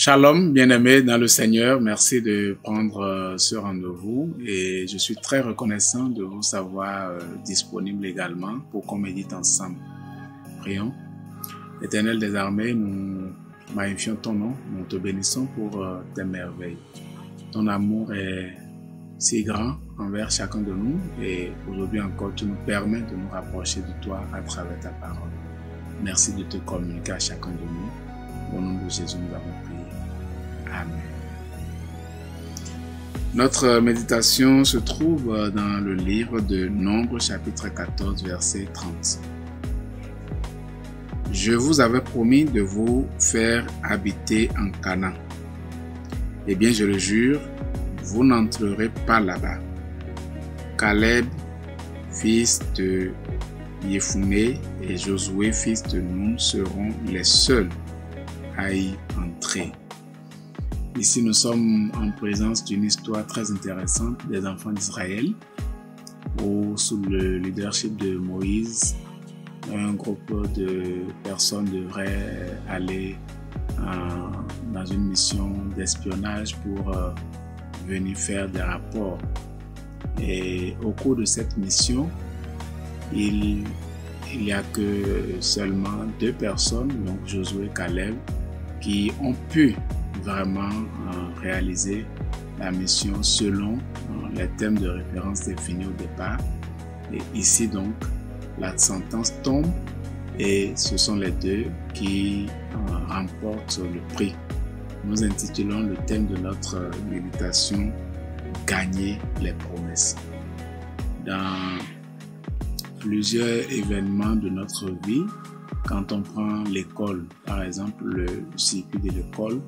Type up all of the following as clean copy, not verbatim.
Shalom, bien-aimés dans le Seigneur, merci de prendre ce rendez-vous et je suis très reconnaissant de vous savoir disponible également pour qu'on médite ensemble. Prions. Éternel des armées, nous magnifions ton nom, nous te bénissons pour tes merveilles. Ton amour est si grand envers chacun de nous et aujourd'hui encore tu nous permets de nous rapprocher de toi à travers ta parole. Merci de te communiquer à chacun de nous. Au nom de Jésus, nous avons prié. Amen. Notre méditation se trouve dans le livre de Nombres, chapitre 14, verset 30. Je vous avais promis de vous faire habiter en Canaan. Eh bien, je le jure, vous n'entrerez pas là-bas. Caleb, fils de Yéphuné, et Josué, fils de Nun, seront les seuls à y entrer. Ici, nous sommes en présence d'une histoire très intéressante des enfants d'Israël, où sous le leadership de Moïse, un groupe de personnes devrait aller dans une mission d'espionnage pour venir faire des rapports. Et au cours de cette mission, il n'y a que seulement 2 personnes, donc Josué et Caleb, qui ont pu vraiment réaliser la mission selon les thèmes de référence définis au départ. Et ici donc, la sentence tombe et ce sont les 2 qui remportent le prix. Nous intitulons le thème de notre méditation « Gagner les promesses ». Dans plusieurs événements de notre vie, quand on prend l'école, par exemple le circuit de l'école,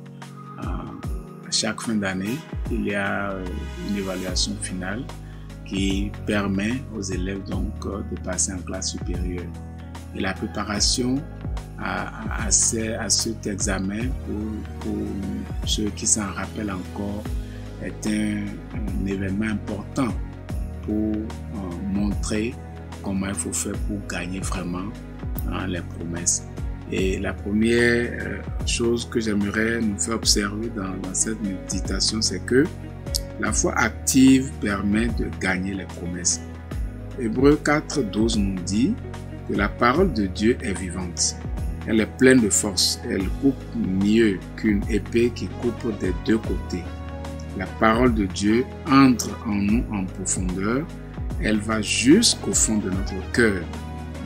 à chaque fin d'année, il y a une évaluation finale qui permet aux élèves donc de passer en classe supérieure. Et la préparation à cet examen, pour ceux qui s'en rappellent encore, est un événement important pour montrer comment il faut faire pour gagner vraiment les promesses. Et la première chose que j'aimerais nous faire observer dans cette méditation, c'est que la foi active permet de gagner les promesses. Hébreux 4:12 nous dit que la parole de Dieu est vivante. Elle est pleine de force. Elle coupe mieux qu'une épée qui coupe des 2 côtés. La parole de Dieu entre en nous en profondeur. Elle va jusqu'au fond de notre cœur,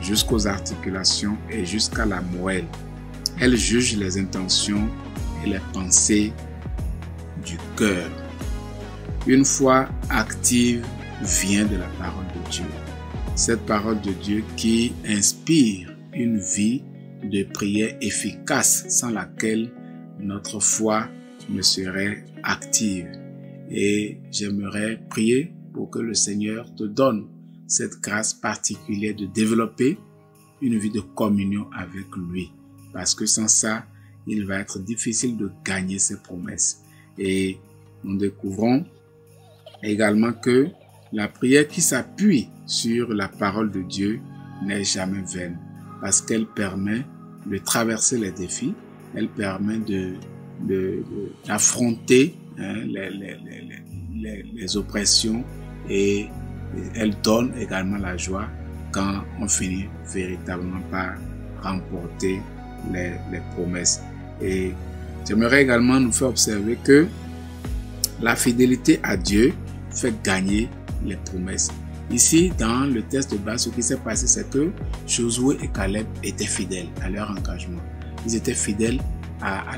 jusqu'aux articulations et jusqu'à la moelle. Elle juge les intentions et les pensées du cœur. Une foi active vient de la parole de Dieu. Cette parole de Dieu qui inspire une vie de prière efficace sans laquelle notre foi ne serait active. Et j'aimerais prier pour que le Seigneur te donne cette grâce particulière de développer une vie de communion avec lui. Parce que sans ça, il va être difficile de gagner ses promesses. Et nous découvrons également que la prière qui s'appuie sur la parole de Dieu n'est jamais vaine. Parce qu'elle permet de traverser les défis, elle permet d'affronter les oppressions et elle donne également la joie quand on finit véritablement par remporter les promesses. Et j'aimerais également nous faire observer que la fidélité à Dieu fait gagner les promesses. Ici, dans le texte de base, ce qui s'est passé, c'est que Josué et Caleb étaient fidèles à leur engagement. Ils étaient fidèles à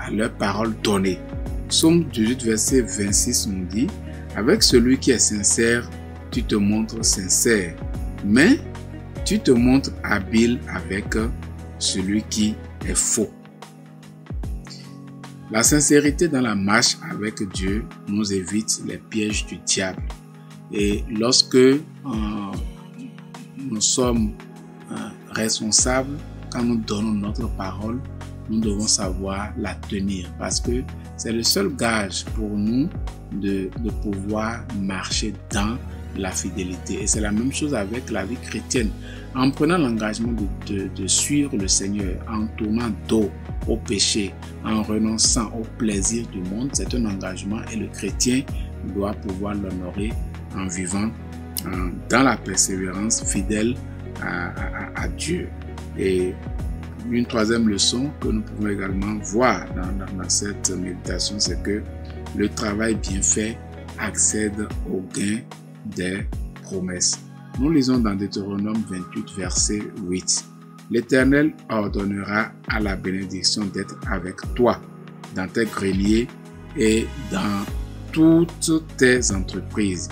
leur parole donnée. Psaume 18, verset 26 nous dit « Avec celui qui est sincère, tu te montres sincère, mais tu te montres habile avec celui qui est faux. » La sincérité dans la marche avec Dieu nous évite les pièges du diable. Et lorsque nous sommes responsables, quand nous donnons notre parole, nous devons savoir la tenir parce que c'est le seul gage pour nous de pouvoir marcher dans la fidélité. Et c'est la même chose avec la vie chrétienne. En prenant l'engagement de suivre le Seigneur, en tournant dos au péché, en renonçant au plaisir du monde, c'est un engagement et le chrétien doit pouvoir l'honorer en vivant dans la persévérance fidèle à Dieu. Et une troisième leçon que nous pouvons également voir dans cette méditation, c'est que le travail bien fait accède au gain des promesses. Nous lisons dans Deutéronome 28, verset 8. L'Éternel ordonnera à la bénédiction d'être avec toi dans tes greniers et dans toutes tes entreprises.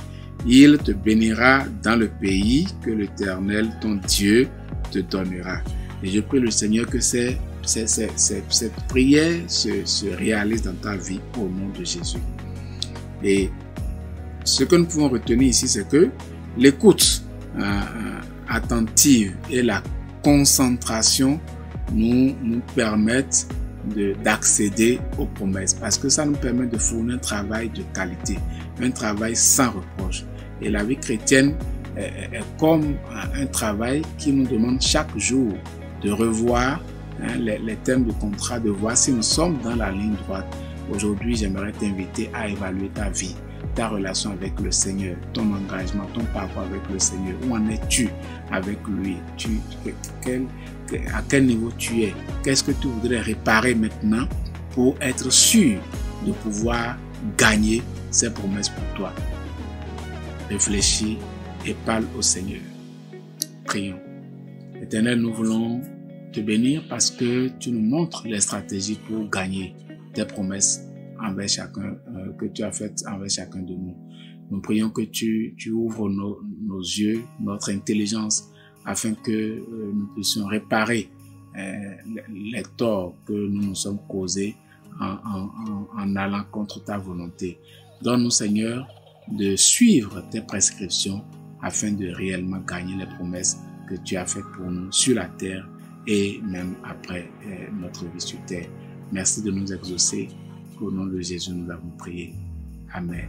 Il te bénira dans le pays que l'Éternel, ton Dieu, te donnera. Et je prie le Seigneur que cette prière se réalise dans ta vie au nom de Jésus. Et ce que nous pouvons retenir ici, c'est que l'écoute attentive et la concentration nous permettent d'accéder aux promesses, parce que ça nous permet de fournir un travail de qualité, un travail sans reproche. Et la vie chrétienne est comme un travail qui nous demande chaque jour de revoir les thèmes de contrat, de voir si nous sommes dans la ligne droite. Aujourd'hui, j'aimerais t'inviter à évaluer ta vie, ta relation avec le Seigneur, ton engagement, ton parcours avec le Seigneur. Où en es-tu avec lui? À quel niveau tu es? Qu'est-ce que tu voudrais réparer maintenant pour être sûr de pouvoir gagner ces promesses pour toi? Réfléchis et parle au Seigneur. Prions. Éternel, nous voulons te bénir parce que tu nous montres les stratégies pour gagner tes promesses envers chacun, que tu as faites envers chacun de nous. Nous prions que tu ouvres nos yeux, notre intelligence, afin que nous puissions réparer les torts que nous nous sommes causés en allant contre ta volonté. Donne-nous, Seigneur, de suivre tes prescriptions afin de réellement gagner les promesses que tu as faites pour nous sur la terre et même après notre vie sur terre. Merci de nous exaucer. Au nom de Jésus, nous avons prié. Amen.